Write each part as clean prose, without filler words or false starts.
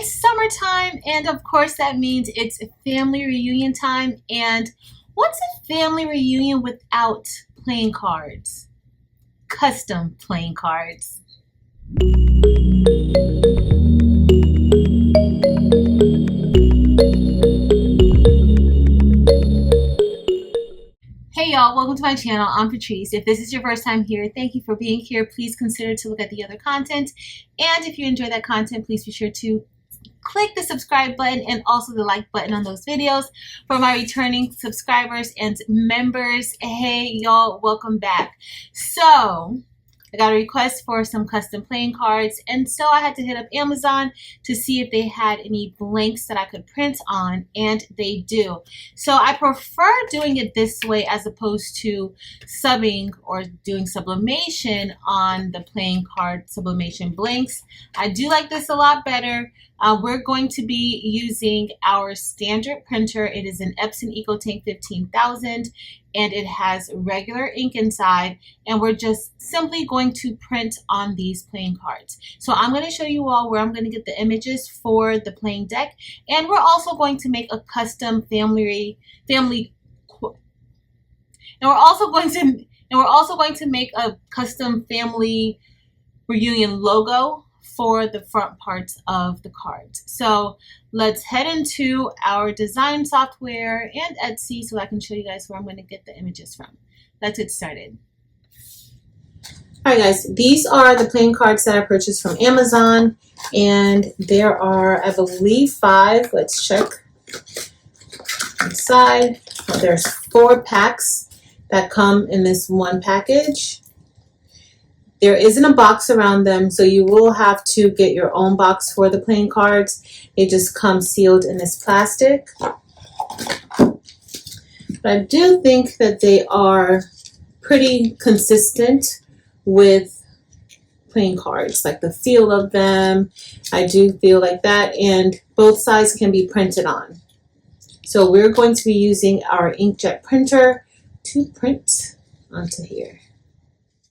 It's summertime, and of course that means it's family reunion time. And what's a family reunion without playing cards? Custom playing cards. Hey y'all, welcome to my channel. I'm Patrice. If this is your first time here, thank you for being here. Please consider to look at the other content. And if you enjoy that content, please be sure to click the subscribe button and also the like button on those videos. For my returning subscribers and members, hey y'all, welcome back. So I got a request for some custom playing cards, and so I had to hit up Amazon to see if they had any blanks that I could print on, and they do. So I prefer doing it this way as opposed to subbing or doing sublimation on the playing card sublimation blanks. I do like this a lot better. We're going to be using our standard printer. It is an Epson EcoTank 15000, and it has regular ink inside, and we're just simply going to print on these playing cards. So I'm going to show you all where I'm going to get the images for the playing deck, and we're also going to make a custom family and we're also going to make a custom family reunion logo for the front parts of the cards. So let's head into our design software and Etsy so I can show you guys where I'm going to get the images from. Let's get started. Alright guys, these are the playing cards that I purchased from Amazon, and there are, I believe, 5. Let's check inside. There's 4 packs that come in this one package. There isn't a box around them, so you will have to get your own box for the playing cards. It just comes sealed in this plastic. But I do think that they are pretty consistent with playing cards, like the feel of them. I do feel like that, and both sides can be printed on. So we're going to be using our inkjet printer to print onto here.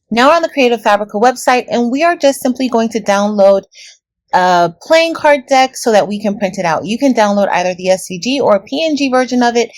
Now we're on the Creative Fabrica website, and we are just simply going to download a playing card deck so that we can print it out. You can download either the SVG or PNG version of it.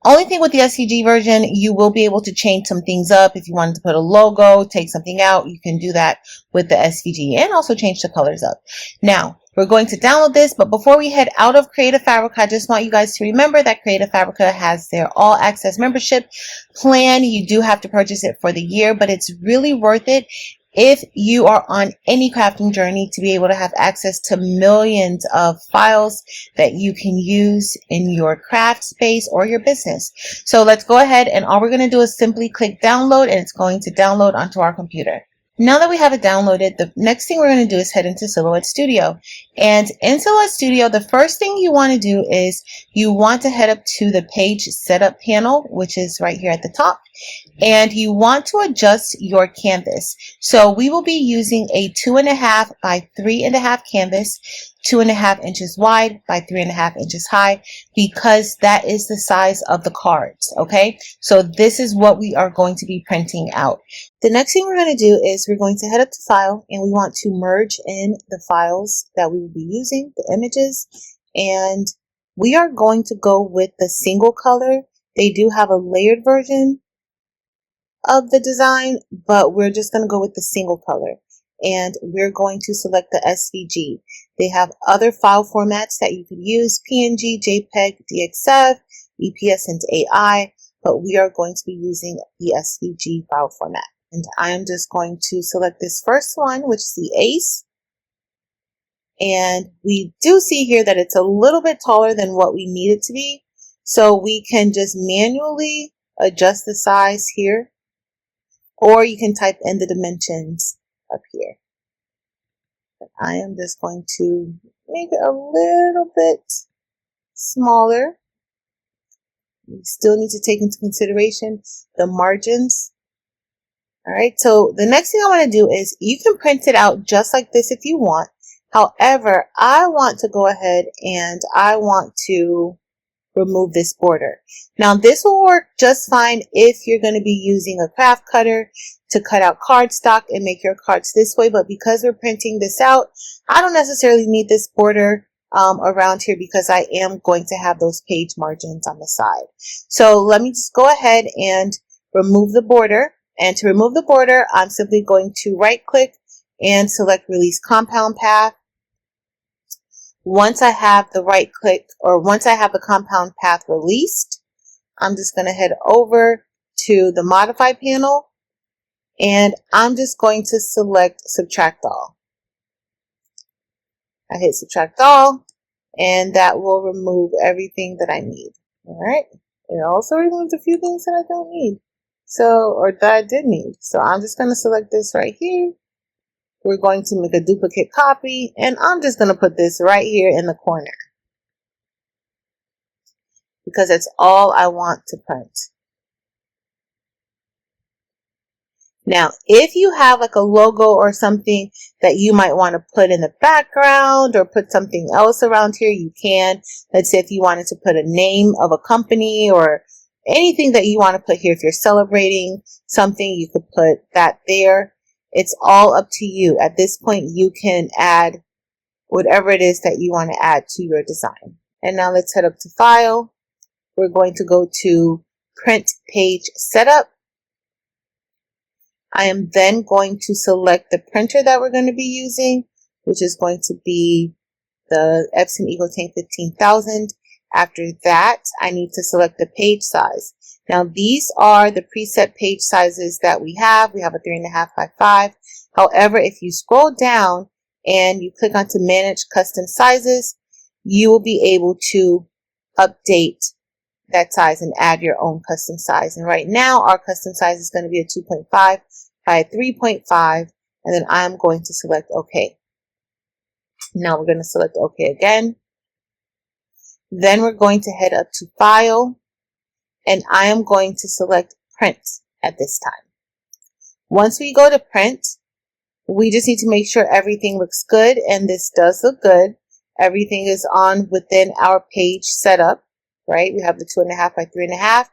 Only thing with the SVG version, you will be able to change some things up. If you wanted to put a logo, take something out, you can do that with the SVG, and also change the colors up. Now, we're going to download this, but before we head out of Creative Fabrica, I just want you guys to remember that Creative Fabrica has their all access membership plan. You do have to purchase it for the year, but it's really worth it if you are on any crafting journey to be able to have access to millions of files that you can use in your craft space or your business. So let's go ahead, and all we're going to do is simply click download, and it's going to download onto our computer. Now that we have it downloaded, the next thing we're going to do is head into Silhouette Studio. And in Silhouette Studio, the first thing you want to do is you want to head up to the page setup panel, which is right here at the top. And you want to adjust your canvas. So we will be using a 2.5 by 3.5 canvas, 2.5 inches wide by 3.5 inches high, because that is the size of the cards. Okay, so this is what we are going to be printing out. The next thing we're going to do is we're going to head up to File, and we want to merge in the files that we will be using, the images, and we are going to go with the single color. They do have a layered version of the design, but we're just going to go with the single color, and we're going to select the SVG. They have other file formats that you could use: PNG, JPEG, DXF, EPS, and AI, but we are going to be using the SVG file format. And I am just going to select this first one, which is the Ace. And we do see here that it's a little bit taller than what we need it to be, so we can just manually adjust the size here, or you can type in the dimensions up here. But I am just going to make it a little bit smaller. We still need to take into consideration the margins. Alright, so the next thing I want to do is, you can print it out just like this if you want. However, I want to go ahead and I want to remove this border. Now this will work just fine if you're going to be using a craft cutter to cut out cardstock and make your cards this way, but because we're printing this out, I don't necessarily need this border. around here because I am going to have those page margins on the side. So let me just go ahead and remove the border. And to remove the border, I'm simply going to right click and select Release Compound Path. Once I have the right click, or once I have the compound path released, I'm just going to head over to the Modify panel, and I'm just going to select Subtract All. I hit Subtract All, and that will remove everything that I need. All right. It also removes a few things that I don't need. So, or that I did need. So I'm just going to select this right here. We're going to make a duplicate copy, and I'm just going to put this right here in the corner because it's all I want to print. Now, if you have like a logo or something that you might want to put in the background or put something else around here, you can. Let's say if you wanted to put a name of a company or anything that you want to put here. If you're celebrating something, you could put that there. It's all up to you. At this point, you can add whatever it is that you want to add to your design. And now let's head up to File. We're going to go to Print Page Setup. I am then going to select the printer that we're going to be using, which is going to be the Epson EcoTank 15,000. After that, I need to select the page size. Now, these are the preset page sizes that we have. We have a 3.5 by 5. However, if you scroll down and you click onto Manage Custom Sizes, you will be able to update that size and add your own custom size. And right now, our custom size is going to be a 2.5 by 3.5, and then I'm going to select OK. Now we're going to select OK again. Then we're going to head up to File, and I am going to select Print at this time. Once we go to Print, we just need to make sure everything looks good, and this does look good. Everything is on within our page setup, right? We have the 2.5 by 3.5,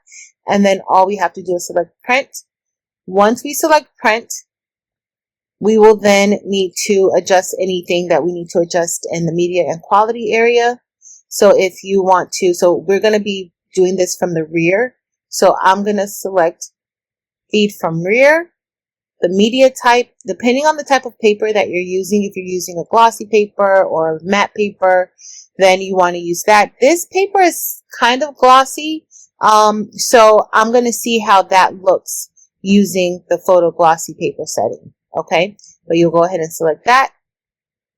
and then all we have to do is select Print. Once we select Print, we will then need to adjust anything that we need to adjust in the media and quality area. So if you want to, so we're going to be doing this from the rear. So I'm going to select Feed from Rear. The media type, depending on the type of paper that you're using, if you're using a glossy paper or matte paper, then you want to use that. This paper is kind of glossy, so I'm going to see how that looks using the photo glossy paper setting. Okay, but you'll go ahead and select that.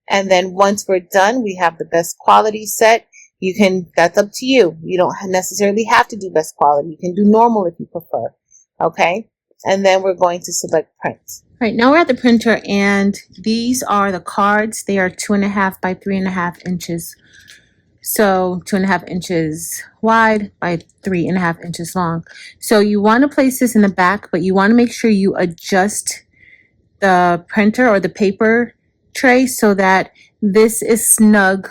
And then once we're done, we have the best quality set. You can, that's up to you. You don't necessarily have to do best quality. You can do normal if you prefer. Okay, and then we're going to select Print. All right, now we're at the printer, and these are the cards. They are 2.5 by 3.5 inches. So 2.5 inches wide by 3.5 inches long. So you want to place this in the back, but you want to make sure you adjust the printer or the paper tray so that this is snug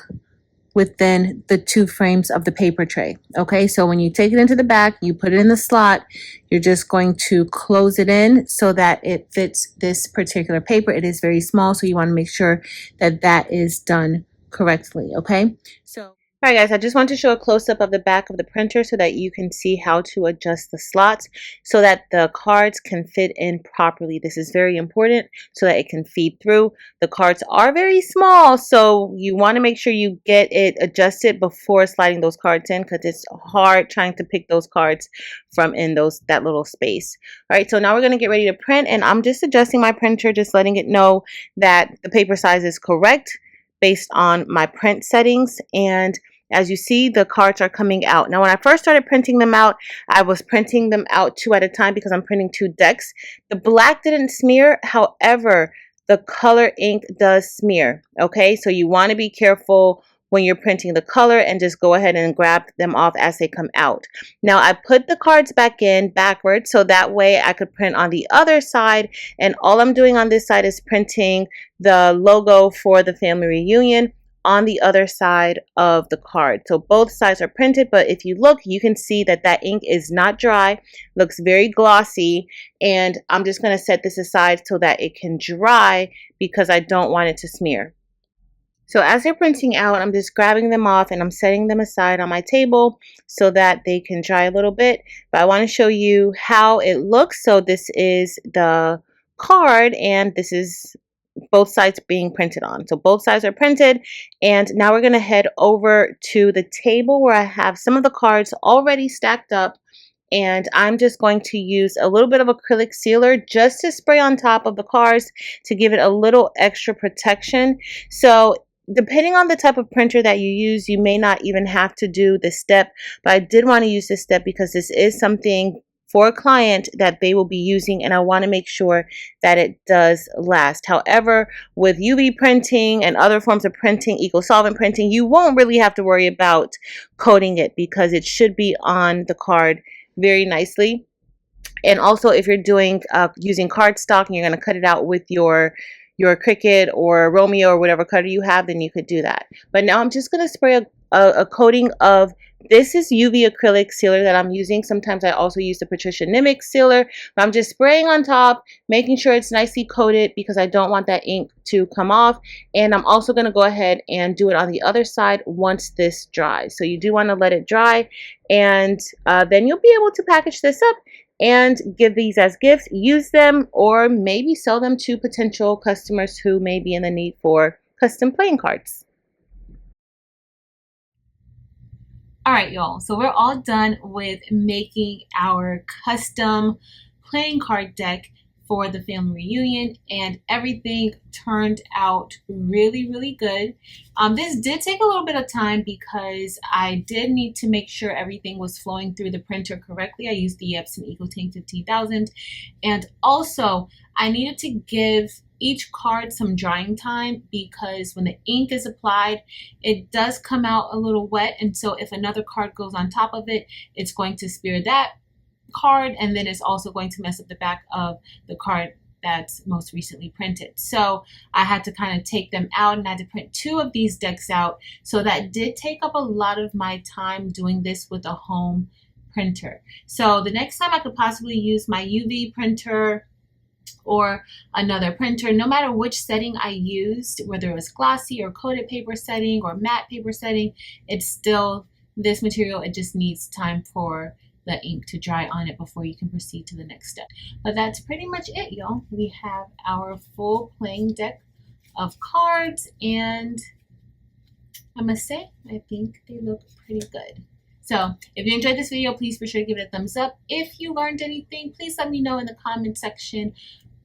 within the 2 frames of the paper tray. Okay, so when you take it into the back, you put it in the slot, you're just going to close it in so that it fits this particular paper. It is very small, so you want to make sure that that is done correctly. Okay, so all right, guys, I just want to show a close-up of the back of the printer so that you can see how to adjust the slots so that the cards can fit in properly. This is very important so that it can feed through. The cards are very small, so you want to make sure you get it adjusted before sliding those cards in, because it's hard trying to pick those cards from in that little space. All right, so now we're going to get ready to print, and I'm just adjusting my printer, just letting it know that the paper size is correct based on my print settings. And as you see, the cards are coming out. Now, when I first started printing them out, I was printing them out 2 at a time because I'm printing 2 decks. The black didn't smear. However, the color ink does smear. Okay, so you want to be careful when you're printing the color and just go ahead and grab them off as they come out. Now, I put the cards back in backwards so that way I could print on the other side, and all I'm doing on this side is printing the logo for the family reunion on the other side of the card. So both sides are printed, but if you look, you can see that that ink is not dry, looks very glossy, and I'm just going to set this aside so that it can dry because I don't want it to smear. So as they're printing out, I'm just grabbing them off and I'm setting them aside on my table so that they can dry a little bit. But I want to show you how it looks. So this is the card and this is both sides being printed on. So both sides are printed, and now we're going to head over to the table where I have some of the cards already stacked up, and I'm just going to use a little bit of acrylic sealer just to spray on top of the cards to give it a little extra protection. So depending on the type of printer that you use, you may not even have to do this step, but I did want to use this step because this is something for a client that they will be using, and I want to make sure that it does last. However, with UV printing and other forms of printing, eco-solvent printing, you won't really have to worry about coating it because it should be on the card very nicely. And also, if you're doing using cardstock and you're going to cut it out with your Cricut or Romeo or whatever cutter you have, then you could do that. But now I'm just going to spray a coating of, this is UV acrylic sealer that I'm using. Sometimes I also use the Patricia Nimick sealer, but I'm just spraying on top, making sure it's nicely coated because I don't want that ink to come off. And I'm also going to go ahead and do it on the other side once this dries. So you do want to let it dry, and then you'll be able to package this up and give these as gifts, use them, or maybe sell them to potential customers who may be in the need for custom playing cards. All right, y'all, so we're all done with making our custom playing card deck for the family reunion, and everything turned out really, really good. This did take a little bit of time because I did need to make sure everything was flowing through the printer correctly. I used the Epson EcoTank 15,000, and also I needed to give each card some drying time because when the ink is applied, it does come out a little wet, and so if another card goes on top of it, it's going to smear that card, and then it's also going to mess up the back of the card that's most recently printed. So I had to kind of take them out, and I had to print 2 of these decks out. So that did take up a lot of my time doing this with a home printer. So the next time I could possibly use my UV printer or another printer, no matter which setting I used, whether it was glossy or coated paper setting or matte paper setting, it's still this material. It just needs time for the ink to dry on it before you can proceed to the next step. But that's pretty much it, y'all. We have our full playing deck of cards, and I must say, I think they look pretty good. So if you enjoyed this video, please be sure to give it a thumbs up. If you learned anything, please let me know in the comment section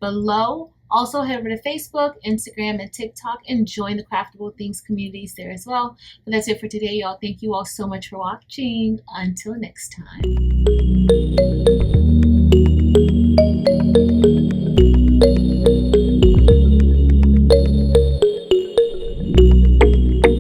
below. Also, head over to Facebook, Instagram, and TikTok and join the Craftable Things communities there as well. But that's it for today, y'all. Thank you all so much for watching. Until next time.